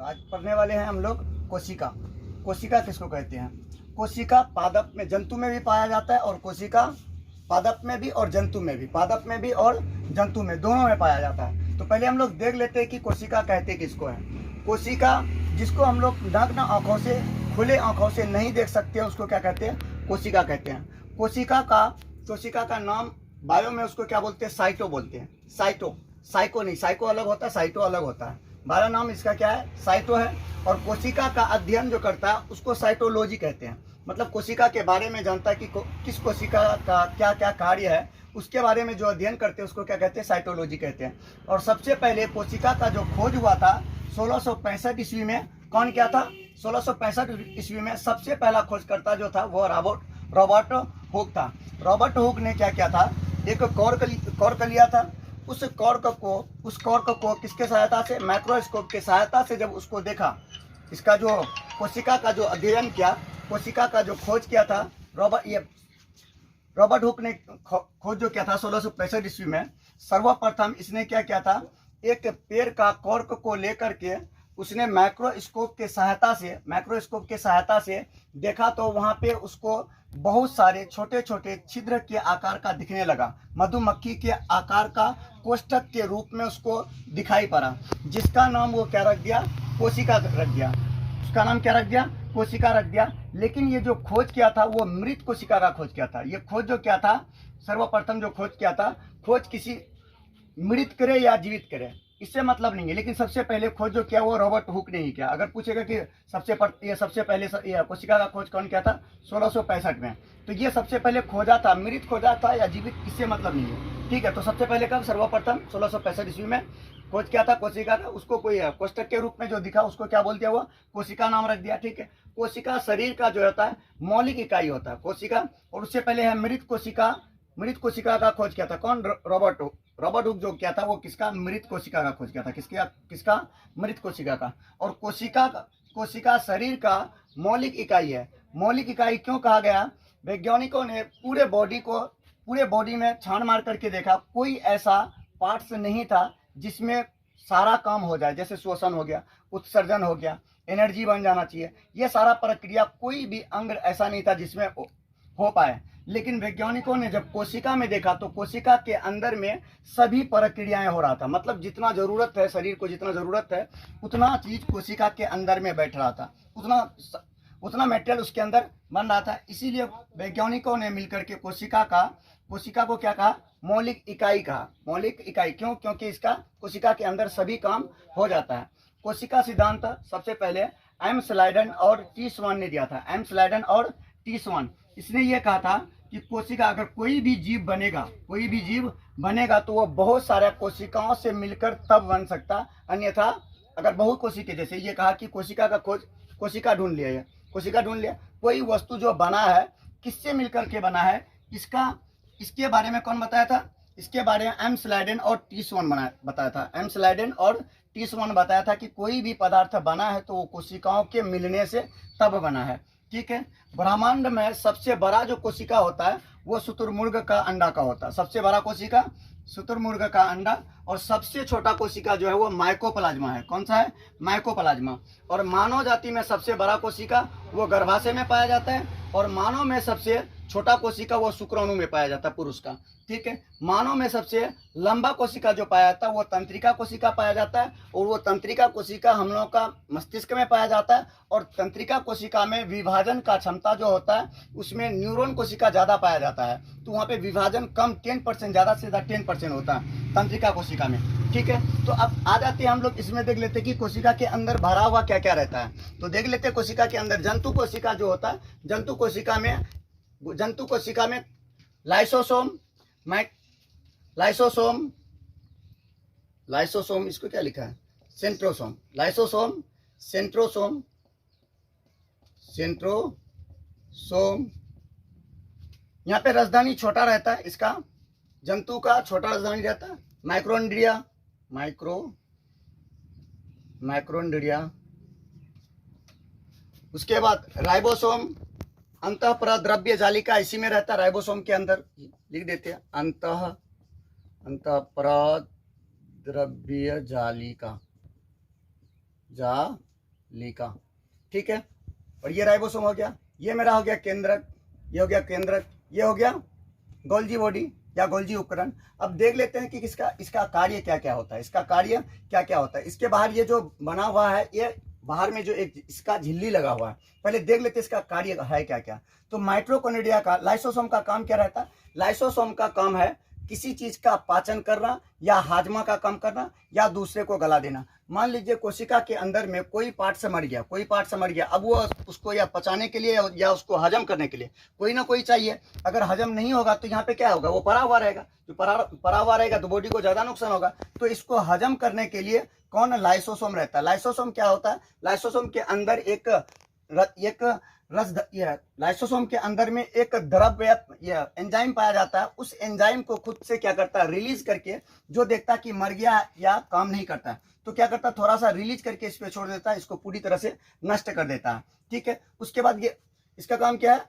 आज पढ़ने वाले हैं हम लोग कोशिका। कोशिका किसको कहते हैं? कोशिका पादप में, जंतु में भी पाया जाता है, और कोशिका पादप में भी और जंतु में भी, पादप में भी और जंतु में, दोनों में पाया जाता है। तो पहले हम लोग देख लेते हैं कि कोशिका कहते किसको है। कोशिका जिसको हम लोग नग्न आँखों से, खुले आँखों से नहीं देख सकते हैं, उसको क्या कहते हैं? कोशिका कहते हैं। कोशिका का नाम बायो में उसको क्या बोलते हैं? साइटो बोलते हैं। साइटो, साइको नहीं, साइको अलग होता है, साइटो अलग होता है। बायो नाम इसका क्या है? साइटो है। और कोशिका का अध्ययन जो करता है उसको साइटोलॉजी कहते हैं। मतलब कोशिका के बारे में जानता है कि किस कोशिका का क्या क्या कार्य है, उसके बारे में जो अध्ययन करते हैं उसको क्या कहते हैं? साइटोलॉजी कहते हैं। और सबसे पहले कोशिका का जो खोज हुआ था 1665 ईस्वी में, कौन किया था? 1665 ईस्वी में सबसे पहला खोजकर्ता जो था वो रॉबर्ट हुक था। रॉबर्ट हुक ने क्या किया था? एक कॉर्क लिया था। उस कॉर्क को किसके सहायता से? माइक्रोस्कोप के सहायता से जब उसको देखा, इसका जो कोशिका का जो अध्ययन किया, कोशिका का जो खोज किया था रॉबर्ट हुक ने खोज जो किया था 1665 ईस्वी में, सर्वप्रथम इसने क्या किया था? एक पेड़ का कॉर्क को लेकर के उसने माइक्रोस्कोप के सहायता से देखा, तो वहाँ पे उसको बहुत सारे छोटे छोटे छिद्र के आकार का दिखने लगा। मधुमक्खी के आकार का कोष्ठक के रूप में उसको दिखाई पड़ा, जिसका नाम वो क्या रख दिया? कोशिका रख दिया। उसका नाम क्या रख दिया? कोशिका रख दिया। लेकिन ये जो खोज किया था वो मृत कोशिका का खोज किया था। ये खोज जो क्या था, सर्वप्रथम जो खोज किया था, खोज किसी मृत करे या जीवित करे इससे मतलब नहीं है, लेकिन सबसे पहले खोज जो किया वो रॉबर्ट हुक ने ही किया। अगर पूछेगा कि सबसे पहले कोशिका का खोज कौन किया था? 1665 में। तो ये सबसे पहले खोजा था, मृत खोजा था या जीवित, इससे मतलब नहीं है। ठीक है, तो सबसे पहले कब? सर्वप्रथम 1665 ईस्वी में खोज किया था कोशिका का। उसको कोई कोष्ठक के रूप में जो दिखा उसको क्या बोल दिया? वो कोशिका नाम रख दिया। ठीक है, कोशिका शरीर का जो होता है मौलिक इकाई होता है कोशिका। और उससे पहले है मृत कोशिका का खोज किया था कौन? रॉबर्ट हुक जो किया था वो किसका? मृत कोशिका का खोज किया था। किसका? मृत कोशिका का। और कोशिका शरीर का मौलिक इकाई है। मौलिक इकाई क्यों कहा गया? वैज्ञानिकों ने पूरे बॉडी में छान मार करके देखा, कोई ऐसा पार्ट्स नहीं था जिसमें सारा काम हो जाए। जैसे श्वसन हो गया, उत्सर्जन हो गया, एनर्जी बन जाना चाहिए, ये सारा प्रक्रिया कोई भी अंग ऐसा नहीं था जिसमें हो पाए। लेकिन वैज्ञानिकों ने जब कोशिका में देखा तो कोशिका के अंदर में सभी प्रक्रियाएं हो रहा था। मतलब जितना जरूरत है, शरीर को जितना जरूरत है उतना चीज कोशिका के अंदर में बैठ रहा था, उतना मेटेरियल उसके अंदर बन रहा था। इसीलिए वैज्ञानिकों ने मिलकर के कोशिका को क्या कहा? मौलिक इकाई कहा। मौलिक इकाई क्यों? क्योंकि इसका कोशिका के अंदर सभी काम हो जाता है। कोशिका सिद्धांत सबसे पहले एम स्लाइडन और टी स्वान ने दिया था। एम स्लाइडन और टी स्वान, इसने ये कहा था कि कोशिका, अगर कोई भी जीव बनेगा तो वो बहुत सारे कोशिकाओं से मिलकर तब बन सकता, अन्यथा अगर बहुकोशिकीय, जैसे ये कहा कि कोशिका का खोज, कोशिका ढूंढ लिया, कोई वस्तु जो बना है किससे मिलकर के बना है, इसके बारे में कौन बताया था? इसके बारे में एम स्लाइडन और टी स्वान बताया था। एम स्लाइडन और टी स्वान बताया था कि कोई भी पदार्थ बना है तो वो कोशिकाओं के मिलने से तब बना है। ठीक है, ब्रह्मांड में सबसे बड़ा जो कोशिका होता है वो शुतुरमुर्ग का अंडा का होता है। सबसे बड़ा कोशिका शुतुरमुर्ग का अंडा, और सबसे छोटा कोशिका जो है वो माइकोप्लाज्मा है। कौन सा है? माइकोप्लाज्मा। और मानव जाति में सबसे बड़ा कोशिका वो गर्भाशय में पाया जाता है, और मानव में सबसे छोटा कोशिका वो शुक्राणु में पाया जाता है, पुरुष का। ठीक है, मानव में सबसे लंबा कोशिका जो पाया जाता है वो तंत्रिका कोशिका पाया जाता है, और वो तंत्रिका कोशिका हम लोगों का मस्तिष्क में पाया जाता है। और तंत्रिका कोशिका में विभाजन का क्षमता जो होता है उसमें न्यूरॉन कोशिका ज़्यादा पाया जाता है, तो वहाँ पे विभाजन कम 10%, ज़्यादा से ज़्यादा 10% होता है तंत्रिका कोशिका में। ठीक है, तो अब आ जाते हैं हम लोग इसमें, देख लेते हैं कि कोशिका के अंदर भरा हुआ क्या क्या रहता है। तो देख लेते हैं कोशिका के अंदर जंतु कोशिका जो होता है, जंतु कोशिका में लाइसोसोम, इसको क्या लिखा है? Centrosome, centrosome. यहाँ पे राजधानी छोटा रहता है, इसका जंतु का छोटा राजधानी रहता है। माइक्रोन्ड्रिया, उसके बाद राइबोसोम, अंतःपरद्रव्य जालिका इसी में रहता है। राइबोसोम के अंदर लिख देते हैं अंतःपरद्रव्य जालिका, ठीक है। और ये राइबोसोम हो गया, ये मेरा हो गया केंद्रक, ये हो गया केंद्रक, ये हो गया गोल्जी बॉडी या गोल्जी उपकरण। अब देख लेते हैं कि इसका कार्य क्या क्या होता है, इसका कार्य क्या क्या होता है। इसके बाहर ये जो बना हुआ है, ये बाहर में जो एक इसका झिल्ली लगा हुआ है, पहले देख लेते हैं इसका कार्य है क्या क्या। तो माइटोकॉन्ड्रिया का, लाइसोसोम का काम क्या रहता है? लाइसोसोम का काम है किसी चीज का पाचन करना या हाजमा का काम करना या दूसरे को गला देना। मान लीजिए कोशिका के अंदर में कोई पार्ट से मर गया, अब वो उसको या पचाने के लिए या उसको हजम करने के लिए कोई ना कोई चाहिए। अगर हजम नहीं होगा तो यहाँ पे क्या होगा, वो पड़ा हुआ रहेगा। जो पड़ा हुआ रहेगा तो बॉडी को ज्यादा नुकसान होगा। तो इसको हजम करने के लिए कौन, लाइसोसोम रहता है। लाइसोसोम क्या होता है? लाइसोसोम के अंदर लाइसोसोम के अंदर में एक द्रव्य या एंजाइम पाया जाता है। उस एंजाइम को खुद से क्या करता है, रिलीज करके, जो देखता है कि मर गया या काम नहीं करता है तो क्या करता है, थोड़ा सा रिलीज करके इस पे छोड़ देता है, इसको पूरी तरह से नष्ट कर देता है, ठीक है। उसके बाद ये इसका काम क्या है,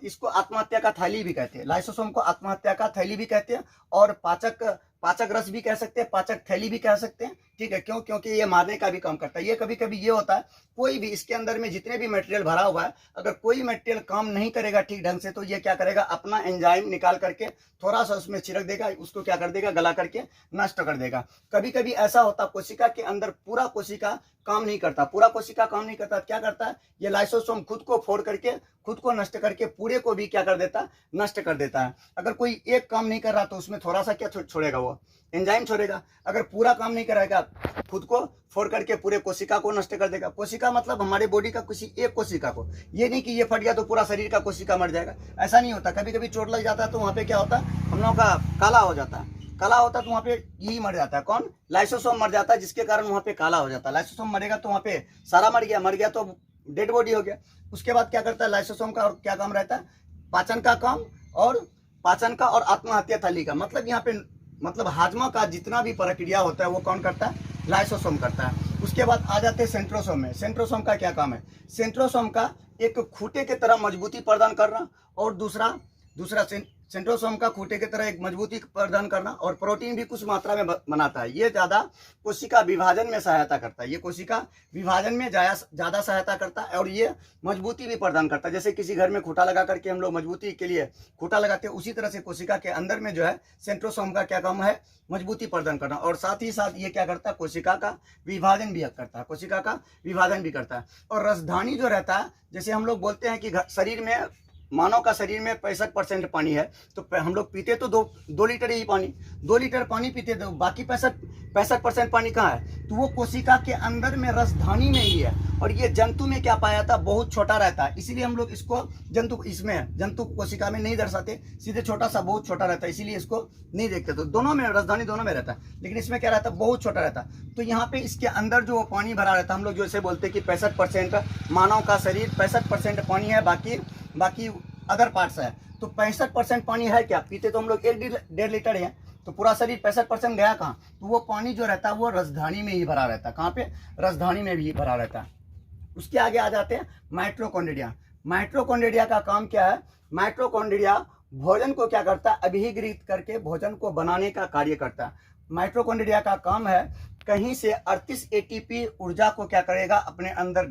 इसको आत्महत्या का थैली भी कहते हैं। लाइसोसोम को आत्महत्या का थैली भी कहते हैं और पाचक रस भी कह सकते हैं, पाचक थैली भी कह सकते हैं, ठीक है। क्यों? क्योंकि ये मारने का भी काम करता है। ये कभी कभी ये होता है, कोई भी इसके अंदर में जितने भी मटेरियल भरा हुआ है, अगर कोई मटेरियल काम नहीं करेगा ठीक ढंग से तो ये क्या करेगा, अपना एंजाइम निकाल करके थोड़ा सा उसमें छिड़क देगा, उसको क्या कर देगा, गला करके नष्ट कर देगा। कभी कभी ऐसा होता है कोशिका के अंदर पूरा कोशिका काम नहीं करता, क्या करता है, ये लाइसोसोम खुद को फोड़ करके, खुद को नष्ट करके पूरे को भी क्या कर देता है, नष्ट कर देता है। अगर कोई एक काम नहीं कर रहा तो उसमें थोड़ा सा क्या छोड़ेगा, वो एंजाइम छोड़ेगा। अगर पूरा काम नहीं करेगा, खुद को फोड़ करके पूरे कोशिका को नष्ट कर देगा। कोशिका मतलब हमारे बॉडी का किसी एक कोशिका को, ये नहीं कि ये फट गया तो पूरा शरीर का कोशिका मर जाएगा, ऐसा नहीं होता। कभी कभी चोट लग जाता है तो वहाँ पे क्या होता है, हम लोगों का काला हो जाता है, तो वहाँ पे यही मर जाता है। कौन? लाइसोसोम मर जाता है, जिसके कारण वहाँ पे काला हो जाता है। लाइसोसोम मरेगा तो वहाँ पे सारा मर गया तो डेड बॉडी हो गया। उसके बाद क्या करता है लाइसोसोम का, और क्या काम रहता है, पाचन का काम, और आत्महत्या थैली का, मतलब यहाँ पे मतलब हाजमा का जितना भी प्रक्रिया होता है वो कौन करता है, लाइसोसोम करता है। उसके बाद आ जाते हैं सेंट्रोसोम में। सेंट्रोसोम का क्या काम है? सेंट्रोसोम का एक खूंटे की तरह मजबूती प्रदान करना, और दूसरा सेंट्रोसोम का खूंटे की तरह एक मजबूती प्रदान करना, और प्रोटीन भी कुछ मात्रा में बनाता है। ये ज्यादा कोशिका विभाजन में सहायता करता है, ये कोशिका विभाजन में ज्यादा सहायता करता है, और ये मजबूती भी प्रदान करता है। जैसे किसी घर में खूंटा लगा करके हम लोग मजबूती के लिए खूंटा लगाते हैं, उसी तरह से कोशिका के अंदर में जो है सेंट्रोसोम का क्या काम है, मजबूती प्रदान करना। और साथ ही साथ ये क्या करता है, कोशिका का विभाजन भी करता है। और राजधानी जो रहता है, जैसे हम लोग बोलते हैं कि शरीर में, मानव का शरीर में 65% पानी है, तो हम लोग पीते तो 2 लीटर ही पानी, 2 लीटर पानी पीते, तो बाकी 65% पानी कहाँ है, तो वो कोशिका के अंदर में रसधानी में ही है। और ये जंतु में क्या पाया जाता है, बहुत छोटा रहता है, इसीलिए हम लोग इसको जंतु कोशिका में नहीं दर्शाते, सीधे छोटा सा, बहुत छोटा रहता है, इसीलिए इसको नहीं देखते। तो दोनों में, रसधानी दोनों में रहता है, लेकिन इसमें क्या रहता है, बहुत छोटा रहता है। तो यहाँ पे इसके अंदर जो पानी भरा रहता है, हम लोग जैसे बोलते हैं कि 65% मानव का शरीर 65% पानी है, बाकी अदर पार्ट्स है। तो 65% पानी है क्या, पीते तो हम लोग 1.5 लीटर है, तो पूरा शरीर 65% गया कहाँ, तो वो पानी जो रहता है वो रसधानी में ही भरा रहता है। कहाँ पे, रसधानी में भी भरा रहता है। उसके आगे आ जाते हैं माइटोकॉन्ड्रिया। माइटोकॉन्ड्रिया का काम क्या है, माइटोकॉन्ड्रिया भोजन को क्या करता है, अभिघृत करके भोजन को बनाने का कार्य करता है। माइटोकॉन्ड्रिया का काम है कहीं से 38 एटीपी ऊर्जा को क्या करेगा, अपने अंदर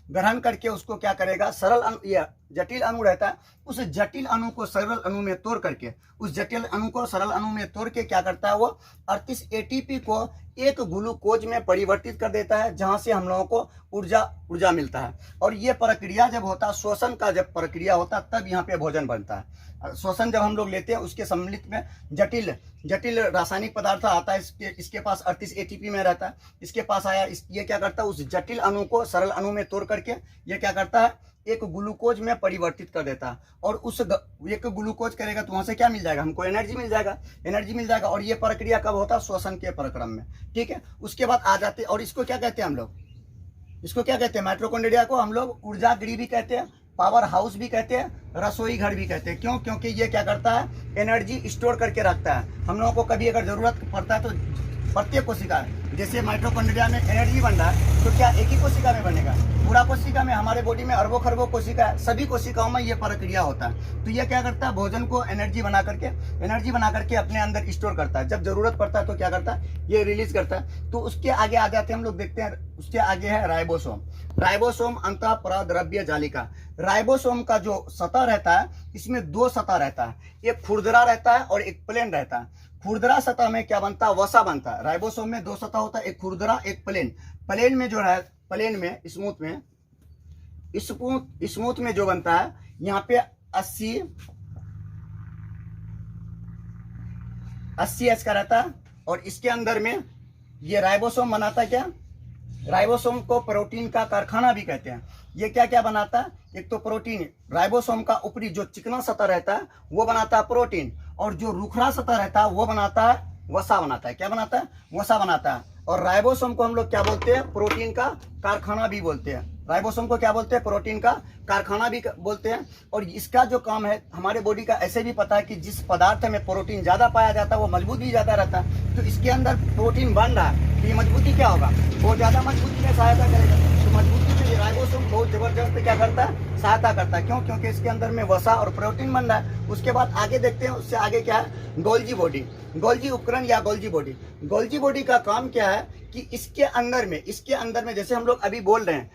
ग्रहण करके उसको क्या करेगा, सरल अणु या जटिल अणु रहता है, उस जटिल अणु को सरल अणु में तोड़ करके, सरल अणु में तोड़ के क्या करता है, वो 38 एटीपी को एक ग्लूकोज में परिवर्तित कर देता है, जहां से हम लोगों को ऊर्जा मिलता है। और ये प्रक्रिया जब होता है, शोषण का जब प्रक्रिया होता है, तब यहाँ पे भोजन बनता है। शोषण जब हम लोग लेते हैं, उसके सम्मिलित में जटिल रासायनिक पदार्थ आता है, इसके पास 38 एटीपी में रहता है, इसके पास आया, ये क्या करता है, उस जटिल अणु को सरल अणु में तोड़ करके ये क्या करता है, एक ग्लूकोज में परिवर्तित कर देता है। और उस एक ग्लूकोज करेगा तो वहां से क्या मिल जाएगा, हमको एनर्जी मिल जाएगा। और ये प्रक्रिया कब होता है, श्वसन के प्रक्रम में, ठीक है। उसके बाद आ जाते, और इसको क्या कहते हैं हम लोग, माइटोकॉन्ड्रिया को हम लोग ऊर्जा गृह भी कहते हैं, पावर हाउस भी कहते हैं, रसोई घर भी कहते हैं। क्यों? क्योंकि ये क्या करता है, एनर्जी स्टोर करके रखता है। हम लोगों को कभी अगर जरूरत पड़ता है तो प्रत्येक कोशिका, जैसे माइटोकॉन्ड्रिया में एनर्जी बन रहा है तो क्या एक ही कोशिका में बनेगा? पूरा कोशिका में, हमारे बॉडी में अरबों खरबों कोशिका है, सभी कोशिकाओं में ये प्रक्रिया होता है। तो ये क्या करता है, भोजन को एनर्जी बना करके अपने अंदर स्टोर करता है। जब जरूरत पड़ता है तो क्या करता है, ये रिलीज करता है। तो उसके आगे आ जाते हैं हम लोग, देखते हैं उसके आगे है राइबोसोम। राइबोसोम अंतःपराद्रव्य जालिका। राइबोसोम का जो सतह रहता है, इसमें दो सतह रहता है, एक खुरदरा रहता है और एक प्लेन रहता है। खुरदरा सतह में क्या बनता है, वसा बनता है। राइबोसोम में दो सतह होता है, एक खुरदरा एक प्लेन। प्लेन में जो है, प्लेन में स्मूथ में जो बनता है, यहाँ पे 80 एच का रहता है। और इसके अंदर में ये राइबोसोम बनाता है क्या, राइबोसोम को प्रोटीन का कारखाना भी कहते हैं। ये क्या क्या बनाता है, एक तो प्रोटीन, राइबोसोम का ऊपरी जो चिकना सतह रहता है वो बनाता है प्रोटीन, और जो रूखरा सतह रहता है वो बनाता है वसा बनाता है। क्या बनाता है, वसा बनाता है। और राइबोसोम को हम लोग क्या बोलते हैं, प्रोटीन का कारखाना भी बोलते हैं। राइबोसोम को क्या बोलते हैं, प्रोटीन का कारखाना भी बोलते हैं। और इसका जो काम है, हमारे बॉडी का ऐसे भी पता है कि जिस पदार्थ में प्रोटीन ज्यादा पाया जाता है वो मजबूत भी ज्यादा रहता है। तो इसके अंदर प्रोटीन बन रहा है तो ये मजबूती क्या होगा, वो ज्यादा मजबूती में सहायता करेगा। तो मजबूती में ये राइबोसोम बहुत जबरदस्त क्या करता है, सहायता करता है। क्यों, क्योंकि इसके अंदर में वसा और प्रोटीन बन रहा है। उसके बाद आगे देखते हैं, उससे आगे क्या है, गोल्जी बॉडी, गोल्जी उपकरण या गोल्जी बॉडी। गोल्जी बॉडी का काम क्या है कि इसके अंदर में जैसे हम लोग अभी बोल रहे हैं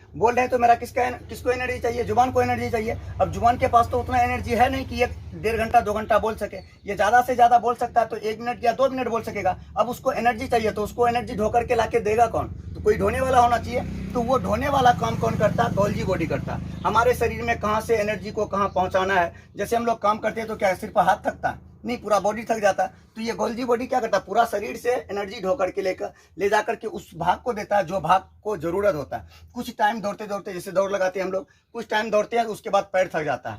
तो मेरा किसको एनर्जी चाहिए, जुबान को एनर्जी चाहिए। अब जुबान के पास तो उतना एनर्जी है नहीं कि ये 1.5 घंटा 2 घंटा बोल सके। ये ज्यादा से ज्यादा बोल सकता है तो 1 मिनट या 2 मिनट बोल सकेगा। अब उसको एनर्जी चाहिए तो उसको एनर्जी ढो करके लाके देगा कौन, तो कोई ढोने वाला होना चाहिए। तो वो ढोने वाला काम कौन करता है, गोल्जी बॉडी करता है। हमारे शरीर में कहाँ से एनर्जी को कहाँ पहुंचाना है, जैसे हम लोग काम करते हैं तो क्या सिर्फ हाथ थकता है, नहीं पूरा बॉडी थक जाता है। तो ये गोल्जी बॉडी क्या करता है, पूरा शरीर से एनर्जी ढो करके ले जा करके उस भाग को देता है जो भाग को जरूरत होता है। कुछ टाइम दौड़ते दौड़ते, जैसे दौड़ लगाते हैं हम लोग, कुछ टाइम दौड़ते हैं उसके बाद पैर थक जाता है।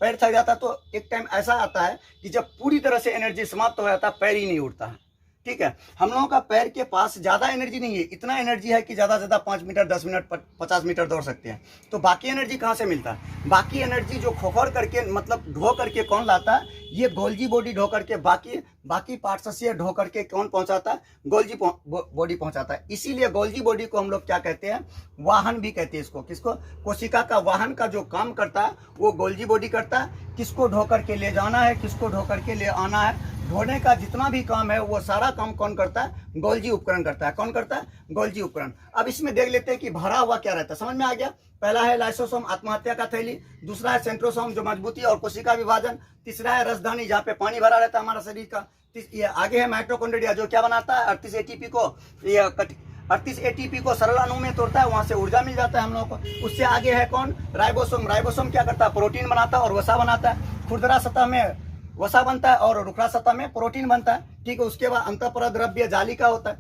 पैर थक जाता है तो एक टाइम ऐसा आता है कि जब पूरी तरह से एनर्जी समाप्त हो जाता है, पैर ही नहीं उठता है। ठीक है, हम लोगों का पैर के पास ज्यादा एनर्जी नहीं है, इतना एनर्जी है कि ज्यादा से ज्यादा 5 मीटर 10 मिनट 50 मीटर दौड़ सकते हैं। तो बाकी एनर्जी कहाँ से मिलता है, बाकी एनर्जी जो खोखोर करके मतलब ढो करके कौन लाता है, ये गोल्जी बॉडी ढो करके बाकी पार्ट्स से ढो करके कौन पहुंचाता है, गोल्जी बॉडी पहुंचाता है। इसीलिए गोल्जी बॉडी को हम लोग क्या कहते हैं, वाहन भी कहते हैं इसको। किसको, कोशिका का वाहन का जो काम करता है वो गोल्जी बॉडी करता है। किसको ढो करके ले जाना है, किसको ढो करके ले आना है, ढोने का जितना भी काम है वो सारा काम कौन करता है, गोल्जी उपकरण करता है। कौन करता है, गोल्जी उपकरण। अब इसमें देख लेते हैं कि भरा हुआ क्या रहता है, समझ में आ गया। पहला है लाइसोसोम, आत्महत्या का थैली। दूसरा है सेंट्रोसोम, जो मजबूती और कोशिका विभाजन। तीसरा है रसधानी, जहाँ पे पानी भरा रहता है हमारा शरीर का। ये आगे है माइटोकॉन्ड्रिया, जो क्या बनाता है, 38 एटीपी को सरल अणु में तोड़ता है, वहां से ऊर्जा मिल जाता है हम लोगों को। उससे आगे है कौन, राइबोसोम। राइबोसोम क्या करता है, प्रोटीन बनाता है और वसा बनाता है। खुरदरा सतह में वसा बनता है और रुखड़ा सतह में प्रोटीन बनता है। ठीक है, उसके बाद अंतःपरद्रव्य जालिका होता है।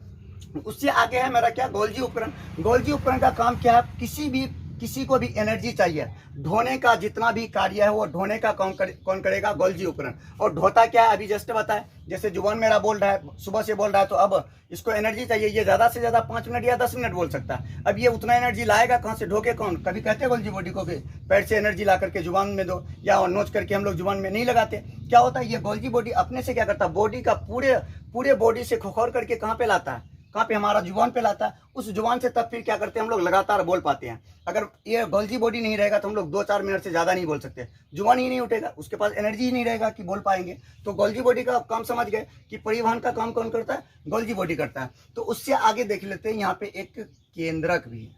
उससे आगे है मेरा क्या, गोल्जी उपकरण। गोल्जी उपकरण का काम क्या है, किसी को भी एनर्जी चाहिए, ढोने का जितना भी कार्य है वो ढोने का कौन करेगा, गोल्जी उपकरण। और ढोता क्या है, अभी जस्ट बताया, जैसे जुबान मेरा बोल रहा है, सुबह से बोल रहा है, तो अब इसको एनर्जी चाहिए, ये ज्यादा से ज्यादा 5 मिनट या 10 मिनट बोल सकता है। अब ये उतना एनर्जी लाएगा कहाँ से, ढोके कौन, कभी कहते हैं गोल्जी बॉडी को कि पैर से एनर्जी ला करके जुबान में दो, या नोच करके हम लोग जुबान में नहीं लगाते। क्या होता है, ये गोल्जी बॉडी अपने से क्या करता है, बॉडी का पूरे बॉडी से खोखोर करके कहाँ पे लाता है, कहाँ पे, हमारा जुबान पे लाता है। उस जुबान से तब फिर क्या करते हैं हम लोग, लगातार बोल पाते हैं। अगर ये गोल्जी बॉडी नहीं रहेगा तो हम लोग 2-4 मिनट से ज्यादा नहीं बोल सकते, जुबान ही नहीं उठेगा, उसके पास एनर्जी ही नहीं रहेगा कि बोल पाएंगे। तो गोल्जी बॉडी का काम समझ गए कि परिवहन का काम कौन करता है, गोल्जी बॉडी करता है। तो उससे आगे देख लेते हैं, यहाँ पे एक केंद्रक भी है।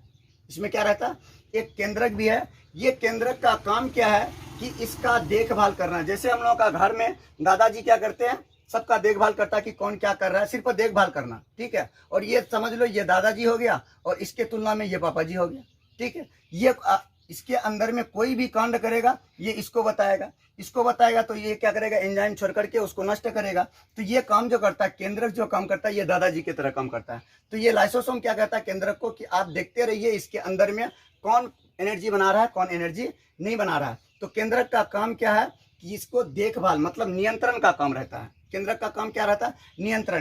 इसमें क्या रहता है, एक केंद्रक भी है। ये केंद्रक का काम क्या है कि इसका देखभाल करना। जैसे हम लोगों का घर में दादाजी क्या करते हैं, सबका देखभाल करता है कि कौन क्या कर रहा है, सिर्फ देखभाल करना। ठीक है, और ये समझ लो ये दादाजी हो गया और इसके तुलना में ये पापा जी हो गया। ठीक है, ये इसके अंदर में कोई भी कांड करेगा ये इसको बताएगा तो ये क्या करेगा, एंजाइम छोड़ करके उसको नष्ट करेगा। तो ये काम जो करता है, केंद्रक जो काम करता है, ये दादाजी की तरह काम करता है। तो ये लाइसोसोम क्या कहता है केंद्रक को कि आप देखते रहिए इसके अंदर में कौन एनर्जी बना रहा है, कौन एनर्जी नहीं बना रहा है। तो केंद्रक का काम क्या है कि इसको देखभाल मतलब नियंत्रण का काम रहता है। केंद्रक का काम क्या रहता है,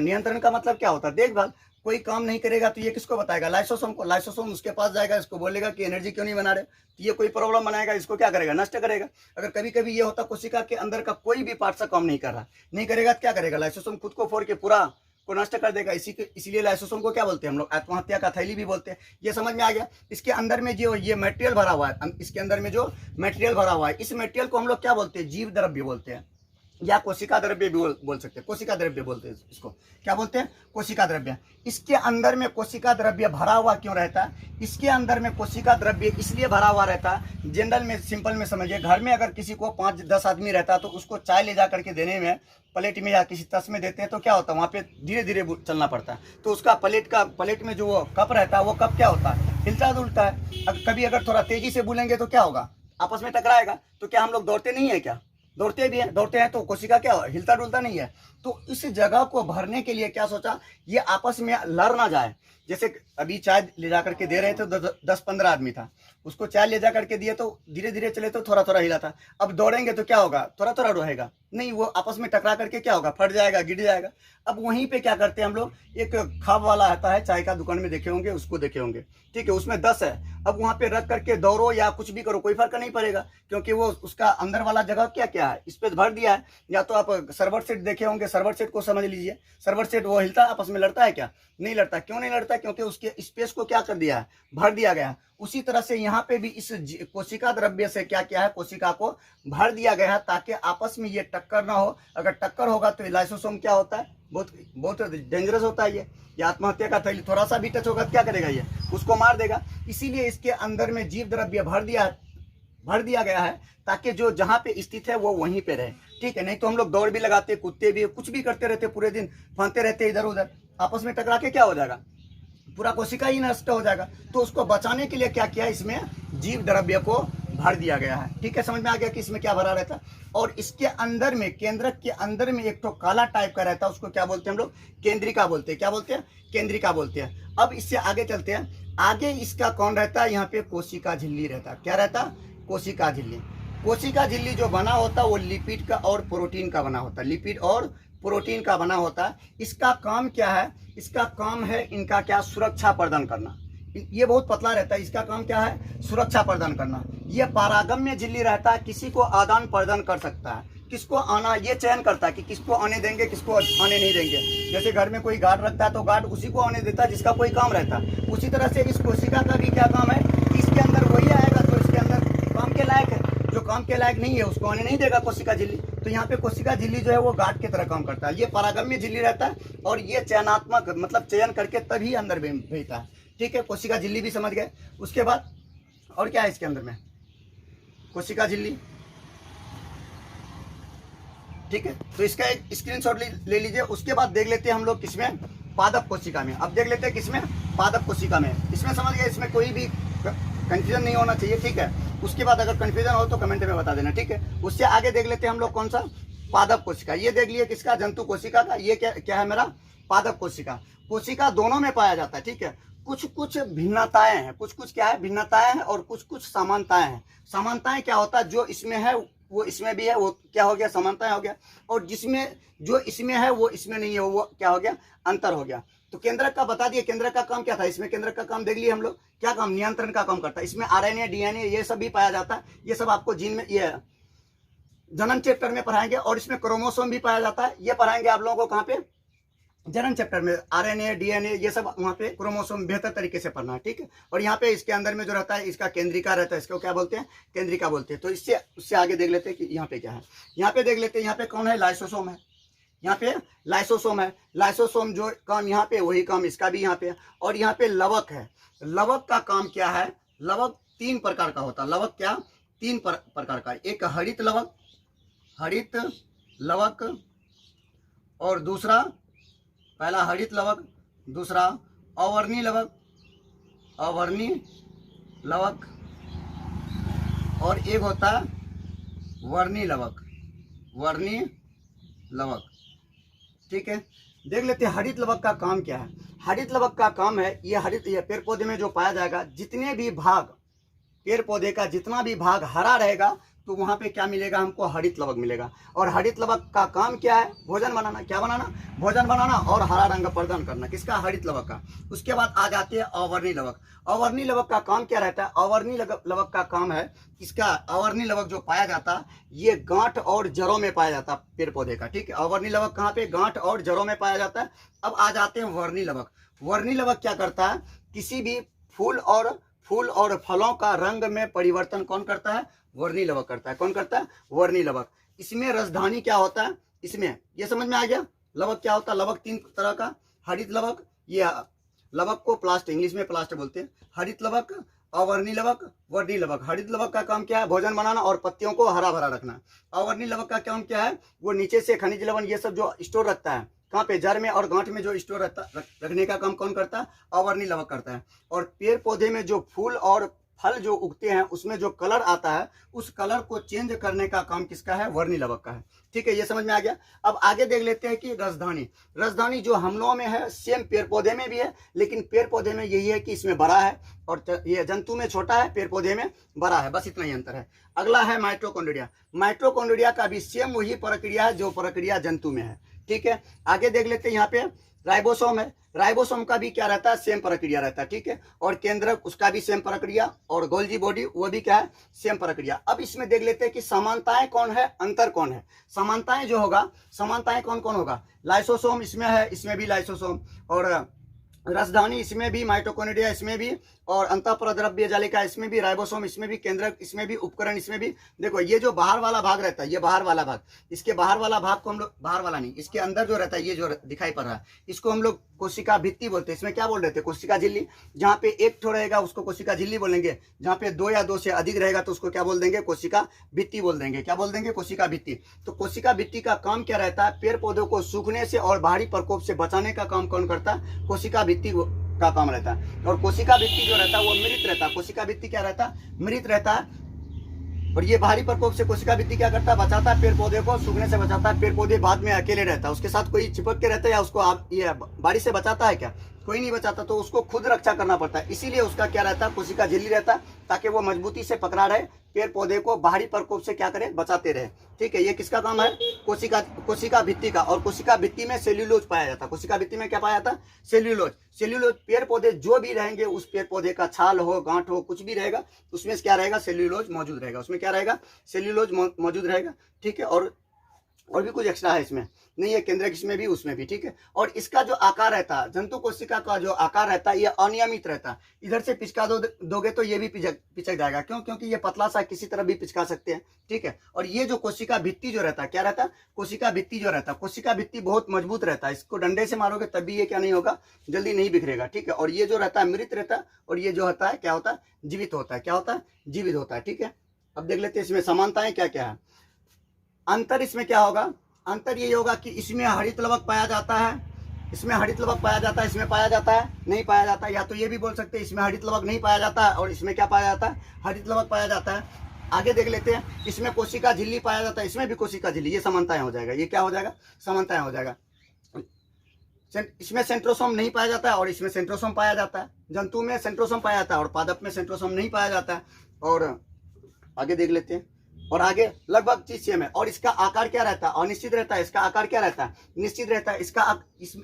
नियंत्रण का मतलब क्या होता है, देखभाल। कोई काम नहीं करेगा तो ये किसको बताएगा, लाइसोसोम को। लाइसोसोम उसके पास जाएगा, इसको बोलेगा कि एनर्जी क्यों नहीं बना रहे, तो ये कोई प्रॉब्लम बनाएगा, इसको क्या करेगा, नष्ट करेगा। अगर कभी कभी ये होता कोशिका के अंदर का कोई भी पार्ट से काम नहीं करेगा तो क्या करेगा, लाइसोसोम खुद को फोड़ के पूरा को नष्ट कर देगा। इसीलिए लाइसोसोम को क्या बोलते हैं हम लोग, आत्महत्या का थैली भी बोलते हैं। ये समझ में आ गया। इसके अंदर में जो ये मटेरियल भरा हुआ है, इसके अंदर में जो मटेरियल भरा हुआ है, इस मटेरियल को हम लोग क्या बोलते हैं, जीव द्रव्य बोलते हैं, या कोशिका द्रव्य भी बोल सकते हैं। कोशिका द्रव्य बोलते हैं इसको, क्या बोलते हैं, कोशिका द्रव्य। इसके अंदर में कोशिका द्रव्य भरा हुआ क्यों रहता है, इसके अंदर में कोशिका द्रव्य इसलिए भरा हुआ रहता है, जनरल में सिंपल में समझिए, घर में अगर किसी को 5-10 आदमी रहता है तो उसको चाय ले जा करके देने में, प्लेट में या किसी तस में देते हैं तो क्या होता है, वहाँ पे धीरे धीरे चलना पड़ता है। तो उसका प्लेट में जो वो कप रहता है, वो कप क्या होता है, हिलता डुलता है। कभी अगर थोड़ा तेजी से बोलेंगे तो क्या होगा, आपस में टकराएगा। तो क्या हम लोग दौड़ते नहीं है क्या, दौड़ते भी हैं, दौड़ते हैं तो कोशिका क्या हिलता डुलता नहीं है। तो इस जगह को भरने के लिए क्या सोचा, ये आपस में लड़ ना जाए। जैसे अभी चाय ले जा करके दे रहे थे, 10-15 आदमी था, उसको चाय ले जा करके दिए तो धीरे धीरे चले तो थोड़ा थोड़ा हिला था। अब दौड़ेंगे तो क्या होगा, थोड़ा थोड़ा रहेगा नहीं, वो आपस में टकरा करके क्या होगा, फट जाएगा, गिर जाएगा। अब वहीं पे क्या करते हैं हम लोग, एक खाब वाला आता है, चाय का दुकान में देखे होंगे, उसको देखे होंगे, ठीक है, उसमें 10 है। अब वहाँ पे रख करके दौड़ो या कुछ भी करो, कोई फर्क नहीं पड़ेगा, क्योंकि वो उसका अंदर वाला जगह क्या क्या है, इस पे भर दिया है। या तो आप सर्वर सेट देखे होंगे, सर्वर सेट को समझ लीजिए। सर्वर सेट वो हिलता है, आपस में लड़ता है क्या, नहीं लड़ता। क्यों नहीं लड़ता, क्योंकि उसके स्पेस को क्या कर दिया है, भर दिया गया है। उसी तरह से यहाँ पे भी इस कोशिका द्रव्य से क्या क्या है, कोशिका को भर दिया गया है, ताकि आपस में ये टक्कर ना हो। अगर टक्कर होगा तो लाइसोसोम क्या होता है, बहुत डेंजरस होता है। ये आत्महत्या का थैली, थोड़ा सा भी टच होगा तो क्या करेगा, ये उसको मार देगा। इसीलिए इसके अंदर में जीव द्रव्य भर दिया गया है, ताकि जो जहाँ पे स्थित है वो वहीं पे रहे, ठीक है। नहीं तो हम लोग दौड़ भी लगाते, कूदते भी, कुछ भी करते रहते, पूरे दिन फांते रहते इधर उधर, आपस में टकरा के क्या हो जाएगा, पूरा कोशिका ही नष्ट हो जाएगा। तो उसको बचाने के लिए क्या किया, इसमें जीव द्रव्य को भर दिया गया है, ठीक है। समझ में आ गया कि इसमें क्या भरा रहता है। और इसके अंदर में, केंद्रक के अंदर में एक तो काला टाइप का रहता है, उसको क्या बोलते हैं हम लोग, केंद्रिका बोलते हैं। क्या बोलते हैं, केंद्रिका बोलते हैं। अब इससे आगे चलते हैं। आगे इसका कौन रहता है, यहाँ पे कोशिका झिल्ली रहता है। क्या रहता है, कोशिका झिल्ली। कोशिका झिल्ली जो बना होता है वो लिपिड का और प्रोटीन का बना होता है, लिपिड और प्रोटीन का बना होता है। इसका काम क्या है, इसका काम है इनका क्या, सुरक्षा प्रदान करना। ये बहुत पतला रहता है, इसका काम क्या है, सुरक्षा प्रदान करना। ये पारागम्य झिल्ली रहता है, किसी को आदान प्रदान कर सकता है, किसको आना ये चयन करता है कि किसको आने देंगे, किसको आने नहीं देंगे। जैसे घर में कोई गार्ड रखता है तो गार्ड उसी को आने देता है जिसका कोई काम रहता है। उसी तरह से इस कोशिका का भी क्या काम है, इसके अंदर वही आएगा तो इसके अंदर काम के लायक है, जो काम के लायक नहीं है उसको आने नहीं देगा कोशिका झिल्ली। तो यहाँ पे कोशिका झिल्ली जो है वो गार्ड की तरह काम करता है। ये पारागम्य झिल्ली रहता है और ये चयनात्मक, मतलब चयन करके तभी अंदर भेजता है, ठीक है। कोशिका झिल्ली भी समझ गए। उसके बाद और क्या है इसके अंदर में, कोशिका झिल्ली, ठीक है। तो इसका एक स्क्रीनशॉट ले लीजिए। उसके बाद देख लेते हैं हम लोग किसमें, पादप कोशिका में। अब देख लेते हैं किसमें, पादप कोशिका में। इसमें समझ गए, इसमें कोई भी कंफ्यूजन नहीं होना चाहिए, ठीक है। उसके बाद अगर कंफ्यूजन हो तो कमेंट में बता देना, ठीक है। उससे आगे देख लेते हैं हम लोग कौन सा, पादप कोशिका। ये देख लिए किसका, जंतु कोशिका का। ये क्या है मेरा, पादप कोशिका। कोशिका दोनों में पाया जाता है, ठीक है। कुछ कुछ भिन्नताएं हैं, कुछ कुछ क्या है, भिन्नताएं हैं, और कुछ कुछ समानताएं हैं। समानताएं क्या होता है, जो इसमें है वो इसमें भी है, वो क्या हो गया, समानताएं हो गया। और जिसमें जो इसमें है वो इसमें नहीं है, वो क्या हो गया, अंतर हो गया। तो केंद्रक का बता दिए, केंद्रक का काम क्या था। इसमें केंद्रक का काम देख लिए हम लोग, क्या काम, नियंत्रण का काम करता है। इसमें आरएनए, डीएनए ये सब भी पाया जाता है। ये सब आपको जीन में, ये जनन चैप्टर में पढ़ाएंगे। और इसमें क्रोमोसोम भी पाया जाता है, ये पढ़ाएंगे आप लोगों को कहाँ पे, जनन चैप्टर में। आरएनए, डीएनए ये सब वहाँ पे क्रोमोसोम बेहतर तरीके से पढ़ना है, ठीक है। और यहाँ पे इसके अंदर में जो रहता है, इसका केंद्रिका रहता है, इसको क्या बोलते हैं, केंद्रिका बोलते हैं। तो उससे आगे देख लेते हैं कि यहाँ पे क्या है। यहाँ पे देख लेते हैं, यहाँ पे कौन है, लाइसोसोम है। यहाँ पे लाइसोसोम है। लाइसोसोम जो काम यहाँ पे, वही काम इसका भी यहाँ पे है। और यहाँ पे लवक है। लवक का काम क्या है, लवक 3 प्रकार का होता है। लवक क्या, 3 प्रकार का। एक हरित लवक, हरित लवक, और दूसरा, पहला हरित लवक, दूसरा अवर्णी लवक, अवर्णी लवक, और एक होता है वर्णी लवक, वर्णी लवक, ठीक है। देख लेते हैं हरित लवक का काम क्या है। हरित लवक का काम है, ये पेड़ पौधे में जो पाया जाएगा, जितने भी भाग, पेड़ पौधे का जितना भी भाग हरा रहेगा तो वहाँ पे क्या मिलेगा हमको, हरित लवक मिलेगा। और हरित लवक का काम क्या है, भोजन बनाना। क्या बनाना, भोजन बनाना और हरा रंग प्रदान करना, किसका, हरित लवक का। उसके बाद आ जाते हैं अवर्णी लवक। अवर्णी लवक का काम क्या रहता है, अवर्णी लवक का काम है, इसका अवर्णी लवक जो पाया जाता है ये गांठ और जड़ों में पाया जाता है पेड़ पौधे का, ठीक है। अवर्णी लवक कहाँ पे, गांठ और जड़ों में पाया जाता है। अब आ जाते हैं वर्णी लवक। वर्णी लवक क्या करता है, किसी भी फूल और फलों का रंग में परिवर्तन कौन करता है, वर्णी लवक करता है। कौन करता है, वर्णी लवक। इसमें रसधानी क्या होता है, इसमें ये समझ में आ गया। लवक क्या होता है, लवक 3 तरह का, हरित लवक, ये लवक को प्लास्ट, इंग्लिश में प्लास्ट बोलते हैं, हरित लवक, अवर्णी लवक, वर्णी लवक। हरित लवक का काम क्या है, भोजन बनाना और पत्तियों को हरा भरा रखना। अवर्णी लवक का काम क्या है, वो नीचे से खनिज लवण ये सब जो स्टोर रखता है, कहाँ पे, जड़ में और गांठ में जो स्टोर रखने का काम कौन करता है, अवर्णी लवक करता है। और पेड़ पौधे में जो फूल और फल जो उगते हैं उसमें जो कलर आता है उस कलर को चेंज करने का काम किसका है, वर्णी लवक का है, ठीक है। ये समझ में आ गया। अब आगे देख लेते हैं कि रसधानी। रसधानी जो हम लोगों में है सेम पेड़ पौधे में भी है, लेकिन पेड़ पौधे में यही है कि इसमें बड़ा है और ये जंतु में छोटा है, पेड़ पौधे में बड़ा है, बस इतना ही अंतर है। अगला है माइटोकॉन्ड्रिया। माइटोकॉन्ड्रिया का भी सेम वही प्रक्रिया है जो प्रक्रिया जंतु में है, ठीक है। आगे देख लेते हैं, यहाँ पे राइबोसोम है। राइबोसोम का भी क्या रहता है, सेम प्रक्रिया रहता है, ठीक है। और केंद्रक उसका भी सेम प्रक्रिया, और गोल्जी बॉडी वो भी क्या है, सेम प्रक्रिया। अब इसमें देख लेते हैं कि समानताएं कौन है, अंतर कौन है। समानताएं जो होगा, समानताएं कौन कौन होगा, लाइसोसोम इसमें है, इसमें भी लाइसोसोम, और रसधानी इसमें भी, माइटोकॉन्ड्रिया इसमें भी, और अंतःपरद्रव्य जालिका इसमें भी, राइबोसोम इसमें भी, केंद्रक इसमें भी, उपकरण इसमें भी। देखो ये जो बाहर वाला भाग रहता है, ये बाहर वाला भाग, इसके बाहर वाला भाग को हम लोग, बाहर वाला नहीं, इसके अंदर जो रहता है ये जो दिखाई पड़ रहा है इसको हम लोग कोशिका भित्ति बोलते हैं। इसमें क्या बोल रहे थे, कोशिका झिल्ली। जहाँ पे एक ठो रहेगा उसको कोशिका झिल्ली बोलेंगे, जहाँ पे 2 या 2 से अधिक रहेगा तो उसको क्या बोल देंगे, कोशिका भित्ति बोल देंगे। क्या बोल देंगे, कोशिका भित्ति। तो कोशिका भित्ति का काम क्या रहता है, पेड़ पौधों को सूखने से और बाहरी प्रकोप से बचाने का काम कौन करता है, कोशिका भित्ति का काम रहता है। और कोशिका भित्ति जो रहता है वो मृत रहता है। कोशिका भित्ति क्या रहता है, मृत रहता है। और ये बाहरी प्रकोप से कोशिका भित्ति क्या करता है, बचाता है, पेड़ पौधे को सूखने से बचाता है। पेड़ पौधे बाद में अकेले रहता है, उसके साथ कोई चिपक के रहता है या उसको आप ये बारिश से बचाता है क्या, कोई नहीं बचाता, तो उसको खुद रक्षा करना पड़ता है। इसीलिए उसका क्या रहता है, कोशिका झिल्ली रहता है, ताकि वो मजबूती से पकड़ा रहे, पेड़ पौधे को बाहरी प्रकोप से क्या करे, बचाते रहे, ठीक है। ये किसका काम है, कोशिका भित्ति का। और कोशिका भित्ति में सेल्यूलोज पाया जाता है। कोशिका भित्ति में क्या पाया जाता है, सेल्यूलोज। सेल्यूलोज पेड़ पौधे जो भी रहेंगे, उस पेड़ पौधे का छाल हो, गांठ हो, कुछ भी रहेगा, उसमें क्या रहेगा, सेल्यूलोज मौजूद रहेगा। उसमें क्या रहेगा, सेल्यूलोज मौजूद रहेगा, ठीक है। और भी कुछ एक्स्ट्रा है इसमें नहीं है, केंद्रक इसमें भी, उसमें भी, ठीक है। और इसका जो आकार रहता है, जंतु कोशिका का जो आकार रहता है ये अनियमित रहता है। इधर से पिचका दोगे तो ये भी पिचक जाएगा, क्यों, क्योंकि ये पतला सा, किसी तरह भी पिचका सकते हैं, ठीक है। और ये जो कोशिका भित्ति जो रहता है, क्या रहता है, कोशिका भित्ति जो रहता है, कोशिका भित्ति बहुत मजबूत रहता है। इसको डंडे से मारोगे तब भी ये क्या नहीं होगा, जल्दी नहीं बिखरेगा, ठीक है। और ये जो रहता है मृत रहता है, और ये जो होता है क्या होता है, जीवित होता है। क्या होता है, जीवित होता है, ठीक है। अब देख लेते हैं इसमें समानताएं क्या क्या है। अंतर इसमें क्या होगा, अंतर ये होगा कि इसमें हरित लवक पाया जाता है, इसमें हरित लवक पाया जाता है, इसमें पाया जाता है नहीं पाया जाता है। या तो ये भी बोल सकते हैं इसमें हरित लवक नहीं पाया जाता है और इसमें क्या पाया जाता है, हरित लवक पाया जाता है। आगे देख लेते हैं, इसमें कोशिका झिल्ली पाया जाता है, इसमें भी कोशिका झिल्ली, ये समानताएं हो जाएगा। ये क्या हो जाएगा, समानताएं हो जाएगा। इसमें सेंट्रोसोम नहीं पाया जाता है और इसमें सेंट्रोसोम पाया जाता है। जंतु में सेंट्रोसोम पाया जाता है और पादप में सेंट्रोसोम नहीं पाया जाता है। और आगे देख लेते हैं, और आगे लगभग चीज सेम है। और इसका आकार क्या रहता है, अनिश्चित रहता है। इसका आकार क्या रहता है, निश्चित रहता है।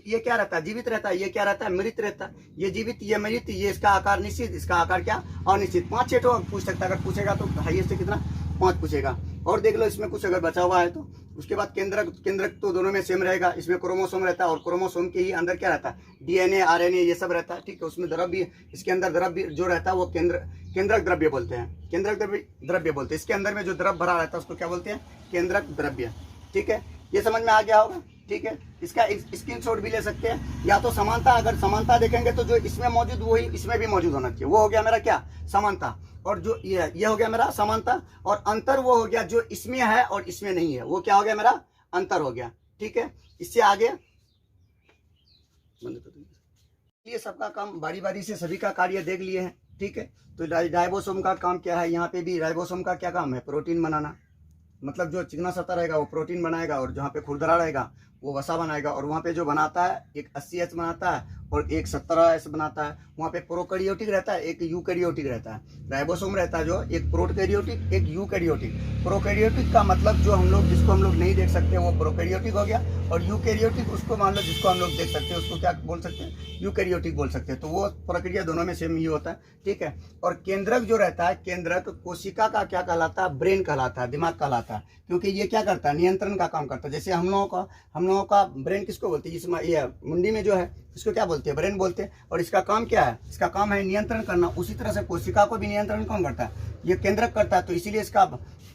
ये क्या रहता है, जीवित रहता है। ये क्या रहता है, मृत रहता है। ये जीवित, ये मृत, ये इसका आकार निश्चित, इसका आकार क्या, अनिश्चित। 5-6 ठो पूछ सकता है, अगर पूछेगा तो हाईएस्ट से कितना, 5 पूछेगा। और देख लो इसमें कुछ अगर बचा हुआ है तो। उसके बाद केंद्रक तो दोनों में सेम रहेगा। इसमें क्रोमोसोम रहता है और क्रोमोसोम के ही अंदर क्या रहता है, डीएनए, आरएनए ये सब रहता है, ठीक है। उसमें द्रव्य, इसके अंदर द्रव्य जो रहता है वो केंद्रक द्रव्य बोलते हैं, केंद्रक द्रव्य बोलते हैं। इसके अंदर में जो द्रव्य भरा रहता है उसको क्या बोलते हैं, केंद्रक द्रव्य, ठीक है। ये समझ में आ गया होगा, ठीक है। इसका स्क्रीनशॉट भी ले सकते हैं। या तो समानता, अगर समानता देखेंगे तो जो इसमें मौजूद वही इसमें भी मौजूद होना चाहिए, वो हो गया मेरा क्या, समानता। और जो ये हो गया मेरा समानता। और अंतर वो हो गया जो इसमें है और इसमें नहीं है, वो क्या हो गया, मेरा अंतर हो गया, ठीक है। इससे आगे ये सबका काम बारी बारी से सभी का कार्य देख लिए हैं, ठीक है। तो राइबोसोम का काम क्या है, यहाँ पे भी राइबोसोम का क्या काम है, प्रोटीन बनाना। मतलब जो चिकना सतह रहेगा वो प्रोटीन बनाएगा और जहाँ पे खुरदरा रहेगा वो वसा बनाएगा, और वहाँ पे जो बनाता है एक 80H बनाता है और एक 70H बनाता है। वहाँ पे प्रोकैरियोटिक रहता है, एक यूकैरियोटिक रहता है। राइबोसोम रहता है जो एक प्रोकैरियोटिक एक यूकैरियोटिक। प्रोकैरियोटिक का मतलब जो हम लोग जिसको हम लोग नहीं देख सकते वो प्रोकैरियोटिक हो गया, और यूकैरियोटिक उसको मान लो जिसको हम लोग देख सकते हैं उसको क्या बोल सकते हैं, यूकैरियोटिक बोल सकते हैं। तो वो प्रक्रिया दोनों में सेम ही होता है, ठीक है। और केंद्रक जो रहता है, केंद्रक कोशिका का क्या कहलाता है, ब्रेन कहलाता है, दिमाग कहलाता है, क्योंकि ये क्या करता है, नियंत्रण का काम करता है। जैसे हम लोगों का ब्रेन किसको बोलते हैं, जिसमें ये मुंडी में जो है इसको क्या बोलते हैं, ब्रेन बोलते हैं, और इसका काम क्या है, इसका काम है नियंत्रण करना। उसी तरह से कोशिका को भी नियंत्रण कौन करता है, ये केंद्रक करता है। तो इसीलिए इसका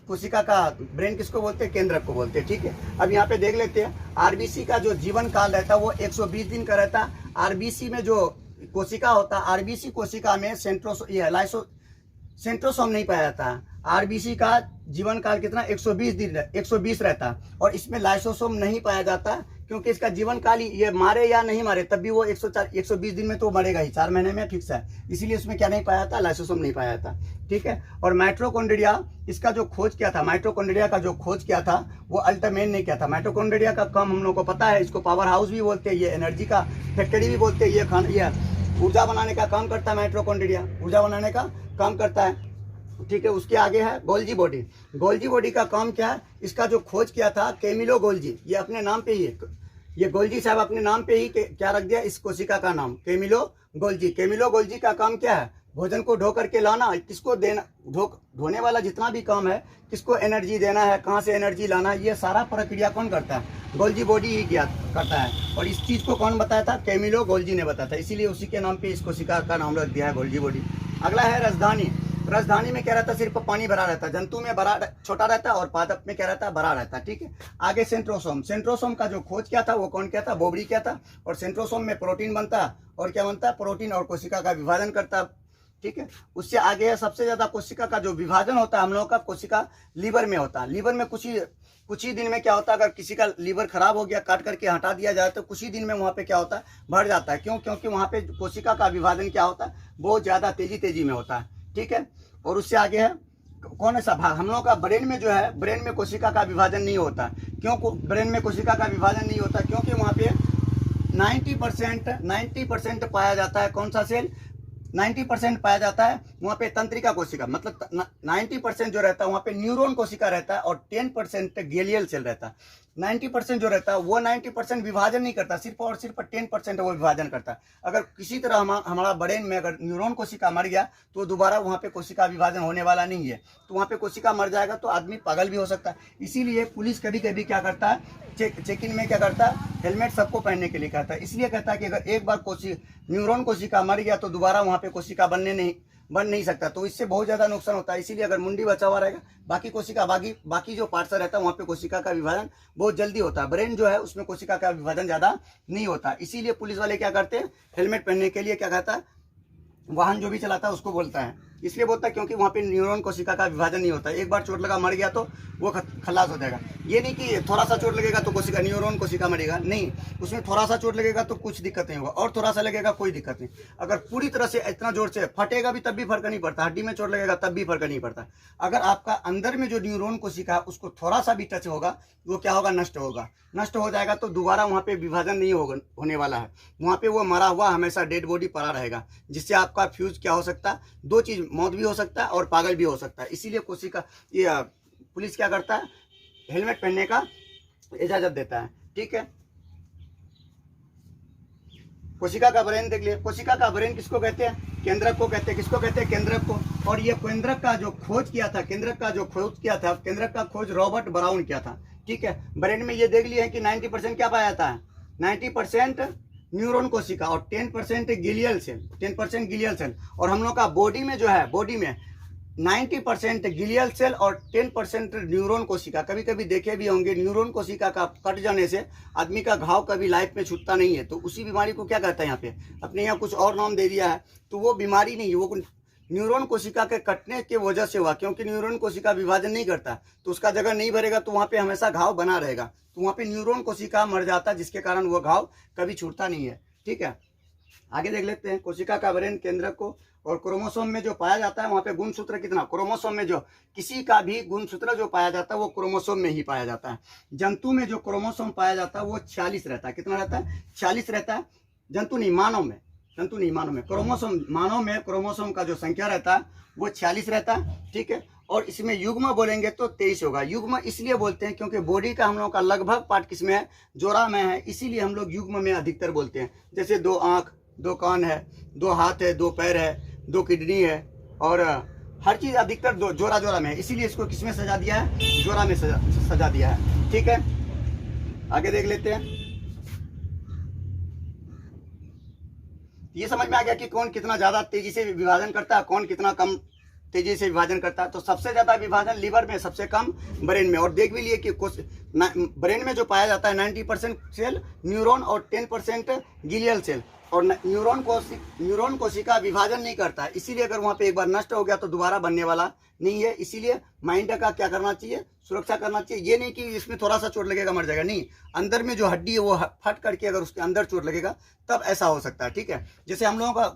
कोशिका का ब्रेन किसको बोलते हैं, केंद्रक को बोलते हैं, ठीक है। अब यहाँ पे देख लेते हैं आरबीसी का जो जीवन काल रहता है वो 120 दिन का रहता है। आरबीसी में जो कोशिका होता है, आरबीसी कोशिका में सेंट्रोसोम नहीं पाया जाता है। आरबीसी का जीवन काल कितना 120 दिन 120 रहता है, और इसमें लाइसोसोम नहीं पाया जाता, क्योंकि इसका जीवन काल ही ये मारे या नहीं मारे तब भी वो 120 दिन में तो मरेगा ही, 4 महीने में फिक्स है। इसीलिए उसमें क्या नहीं पाया जाता, लाइसोसोम नहीं पाया जाता, ठीक है। और माइटोकॉन्ड्रिया, इसका जो खोज किया था, माइटोकॉन्ड्रिया का जो खोज किया था वो अल्टमैन ने किया था। माइटोकॉन्ड्रिया का काम हम लोग को पता है, इसको पावर हाउस भी बोलते हैं, ये एनर्जी का फैक्ट्री भी बोलते हैं, ये ऊर्जा बनाने का काम करता है। माइटोकॉन्ड्रिया ऊर्जा बनाने का काम करता है, ठीक है। उसके आगे है गोल्जी बॉडी। गोल्जी बॉडी का काम क्या है, इसका जो खोज किया था कैमिलो गोल्जी, ये अपने नाम पे ही है, ये गोल्जी साहब अपने नाम पे ही क्या रख दिया इस कोशिका का नाम, कैमिलो गोल्जी। कैमिलो गोल्जी का काम क्या है, भोजन को ढो करके लाना, किसको देना, ढोने वाला जितना भी काम है, किसको एनर्जी देना है, कहाँ से एनर्जी लाना, ये सारा प्रक्रिया कौन करता है, गोल्जी बॉडी ही करता है। और इस चीज़ को कौन बताया था, कैमिलो गोल्जी ने बताया था, इसीलिए उसी के नाम पे इस कोशिका का नाम रख दिया है गोल्जी बॉडी। अगला है राजधानी। राजधानी में क्या रहता है, सिर्फ पानी भरा रहता है, जंतु में बड़ा छोटा रहता है और पादप में क्या रहता है, बड़ा रहता है, ठीक है। आगे सेंट्रोसोम। सेंट्रोसोम का जो खोज किया था वो कौन किया था, बोबरी किया था। और सेंट्रोसोम में प्रोटीन बनता है, और क्या बनता है, प्रोटीन, और कोशिका का विभाजन करता है, ठीक है। उससे आगे है सबसे ज्यादा कोशिका का जो विभाजन होता है हम लोगों का, कोशिका लीवर में होता है। लीवर में कुछ ही दिन में क्या होता है, अगर किसी का लीवर खराब हो गया, काट करके हटा दिया जाए तो कुछ ही दिन में वहाँ पे क्या होता है, बढ़ जाता है। क्यों, क्योंकि वहाँ पे कोशिका का विभाजन क्या होता है, बहुत ज्यादा तेजी में होता है, ठीक है। और उससे आगे है कौन सा भाग, हम लोगों का ब्रेन में जो है, ब्रेन में कोशिका का विभाजन नहीं होता। क्यों ब्रेन में कोशिका का विभाजन नहीं होता, क्योंकि वहाँ पे 90% पाया जाता है, कौन सा सेल, 90% पाया जाता है वहाँ पे तंत्रिका कोशिका, मतलब 90% जो रहता है वहाँ पे न्यूरॉन कोशिका रहता है, और 10% गैलियल सेल रहता है। 90% जो रहता है वो 90% विभाजन नहीं करता, सिर्फ और सिर्फ 10% वो विभाजन करता है। अगर किसी तरह हमारा ब्रेन में अगर न्यूरॉन कोशिका मर गया तो दोबारा वहाँ पे कोशिका विभाजन होने वाला नहीं है, तो वहाँ पे कोशिका मर जाएगा तो आदमी पागल भी हो सकता है। इसीलिए पुलिस कभी कभी क्या करता है, चेक इन में क्या करता है, हेलमेट सबको पहनने के लिए कहता है। इसलिए कहता है कि अगर एक बार न्यूरॉन कोशिका मर गया तो दोबारा वहाँ पे कोशिका बन नहीं सकता, तो इससे बहुत ज़्यादा नुकसान होता है। इसीलिए अगर मुंडी बचा हुआ रहेगा, बाकी कोशिका बाकी जो पार्ट्स रहता है वहाँ पे कोशिका का विभाजन बहुत जल्दी होता है। ब्रेन जो है उसमें कोशिका का विभाजन ज़्यादा नहीं होता। इसीलिए पुलिस वाले क्या करते हैं, हेलमेट पहनने के लिए क्या कहता है, वाहन जो भी चलाता है उसको बोलता है, इसलिए बोलता है क्योंकि वहाँ पे न्यूरॉन कोशिका का विभाजन नहीं होता। एक बार चोट लगा मर गया तो वो खलास हो जाएगा। ये नहीं कि थोड़ा सा चोट लगेगा तो न्यूरॉन कोशिका मरेगा, नहीं, उसमें थोड़ा सा चोट लगेगा तो कुछ दिक्कत नहीं होगा, और थोड़ा सा लगेगा कोई दिक्कत नहीं। अगर पूरी तरह से इतना जोर से फटेगा भी तब भी फर्क नहीं पड़ता, हड्डी में चोट लगेगा तब भी फर्क नहीं पड़ता। अगर आपका अंदर में जो न्यूरॉन कोशिका है उसको थोड़ा सा भी टच होगा, वो क्या होगा, नष्ट हो जाएगा, तो दोबारा वहाँ पे विभाजन नहीं होने वाला है। वहाँ पे वो मरा हुआ हमेशा डेड बॉडी पड़ा रहेगा, जिससे आपका फ्यूज क्या हो सकता है, दो चीज़, मौत भी हो सकता है और पागल भी हो सकता है। इसीलिए पुलिस क्या करता है, हेलमेट पहनने का इजाजत देता है, ठीक है। कोशिका का ब्रेन देख लिए। कोशिका का ब्रेन किसको कहते हैं, केंद्रक को कहते हैं। किसको कहते हैं, केंद्रक को। और ये केंद्रक का जो खोज किया था, केंद्रक का खोज रॉबर्ट ब्राउन किया था, ठीक है। ब्रेन में ये देख लिया है कि 90% क्या पाया जाता है, 90% न्यूरॉन कोशिका और 10% गिलियल सेल। और हम लोग का बॉडी में जो है, बॉडी में 90% गिलियल सेल और 10% न्यूरॉन कोशिका। कभी कभी देखे भी होंगे, न्यूरॉन कोशिका का कट जाने से आदमी का घाव कभी लाइफ में छूटता नहीं है, तो उसी बीमारी को क्या कहता है, यहाँ पे अपने यहाँ कुछ और नाम दे दिया है, तो वो बीमारी नहीं है, वो न्यूरॉन कोशिका के कटने की वजह से हुआ। क्योंकि न्यूरॉन कोशिका विभाजन नहीं करता, तो उसका जगह नहीं भरेगा तो वहाँ पे हमेशा घाव बना रहेगा, तो वहाँ पे न्यूरॉन कोशिका मर जाता है, जिसके कारण वो घाव कभी छूटता नहीं है, ठीक है। आगे देख लेते हैं कोशिका का ब्रेन, केंद्रक को और क्रोमोसोम में जो पाया जाता है वहाँ पे गुणसूत्र कितना, क्रोमोसोम में जो किसी का भी गुणसूत्र जो पाया जाता है वो क्रोमोसोम में ही पाया जाता है। जंतु में जो क्रोमोसोम पाया जाता है वो 46 रहता है। कितना रहता है? 46 रहता है। जंतु नहीं, मानव में, जंतु नहीं, मानव में क्रोमोसोम, मानव में क्रोमोसोम का जो संख्या रहता है वो 46 रहता है, ठीक है। और इसमें युग्म बोलेंगे तो 23 होगा। युग्म इसलिए बोलते हैं क्योंकि बॉडी का हम लोगों का लगभग पार्ट किसमें है, जोड़ा में है, इसीलिए हम लोग युग्म में अधिकतर बोलते हैं। जैसे 2 आँख, 2 कान है, 2 हाथ है, 2 पैर है, 2 किडनी है, और हर चीज़ अधिकतर जोड़ा जोड़ा में है, इसीलिए इसको किसमें सजा दिया है, जोड़ा में सजा दिया है, ठीक है। आगे देख लेते हैं। ये समझ में आ गया कि कौन कितना ज़्यादा तेजी से विभाजन करता है, कौन कितना कम तेजी से विभाजन करता है। तो सबसे ज़्यादा विभाजन लीवर में, सबसे कम ब्रेन में। और देख भी लिए कि ब्रेन में जो पाया जाता है 90% सेल न्यूरॉन और 10% गिलियल सेल। और न्यूरॉन कोशिका विभाजन नहीं करता है, इसीलिए अगर वहाँ पे एक बार नष्ट हो गया तो दोबारा बनने वाला नहीं है। इसीलिए माइंड का क्या करना चाहिए, सुरक्षा करना चाहिए। ये नहीं कि इसमें थोड़ा सा चोट लगेगा मर जाएगा, नहीं, अंदर में जो हड्डी है वो फट करके अगर उसके अंदर चोट लगेगा तब ऐसा हो सकता है, ठीक है। जैसे हम लोगों का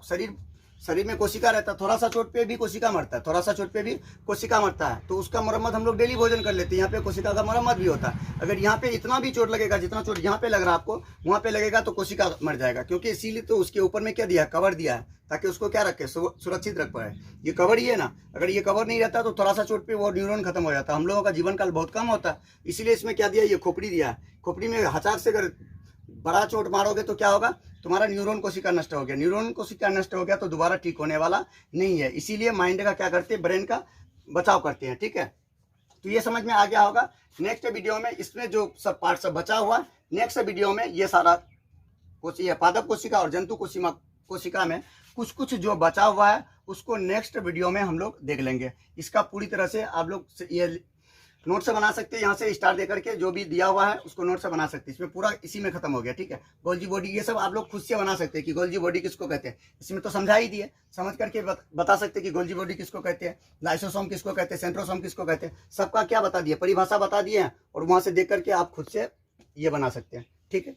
शरीर में कोशिका रहता है, थोड़ा सा चोट पे भी कोशिका मरता है, थोड़ा सा चोट पे भी कोशिका मरता है, तो उसका मरम्मत हम लोग डेली भोजन कर लेते हैं। यहाँ पे कोशिका का मरम्मत भी होता है। अगर यहाँ पे इतना भी चोट लगेगा, जितना चोट यहाँ पे लग रहा है आपको, वहाँ पे लगेगा तो कोशिका मर जाएगा। क्योंकि इसीलिए तो उसके ऊपर में क्या दिया है, कवर दिया है, ताकि उसको क्या रखे, सुरक्षित रख पाए। ये कवर ही है ना, अगर ये कवर नहीं रहता तो थोड़ा सा चोट पे वो न्यूरॉन खत्म हो जाता है। हम लोगों का जीवन काल बहुत कम होता है, इसीलिए इसमें क्या दिया, ये खोपड़ी दिया है। खोपड़ी में हचाक से अगर बड़ा चोट मारोगे तो क्या होगा, तुम्हारा न्यूरॉन कोशिका नष्ट हो गया। न्यूरॉन कोशिका नष्ट हो गया तो दोबारा ठीक होने वाला नहीं है। इसीलिए माइंड का क्या करते हैं, ब्रेन का बचाव करते हैं, ठीक है। तो ये समझ में आ गया होगा। नेक्स्ट वीडियो में इसमें जो सब पार्ट सब बचा हुआ, नेक्स्ट वीडियो में ये सारा पादप कोशिका और जंतु कोशिका में कुछ कुछ जो बचा हुआ है उसको नेक्स्ट वीडियो में हम लोग देख लेंगे। इसका पूरी तरह से आप लोग ये नोट से बना सकते हैं, यहाँ से स्टार दे करके जो भी दिया हुआ है उसको नोट से बना सकते हैं। इसमें पूरा इसी में खत्म हो गया, ठीक है। गोल्जी बॉडी ये सब आप लोग खुद से बना सकते हैं कि गोल्जी बॉडी किसको कहते हैं। इसमें तो समझा ही दिए, समझ करके बता सकते हैं कि गोल्जी बॉडी किसको कहते हैं, लाइसोसोम किसको कहते हैं, सेंट्रोसोम किसको कहते हैं, सबका क्या बता दिए, परिभाषा बता दिए हैं। और वहाँ से देख करके आप खुद से ये बना सकते हैं, ठीक है।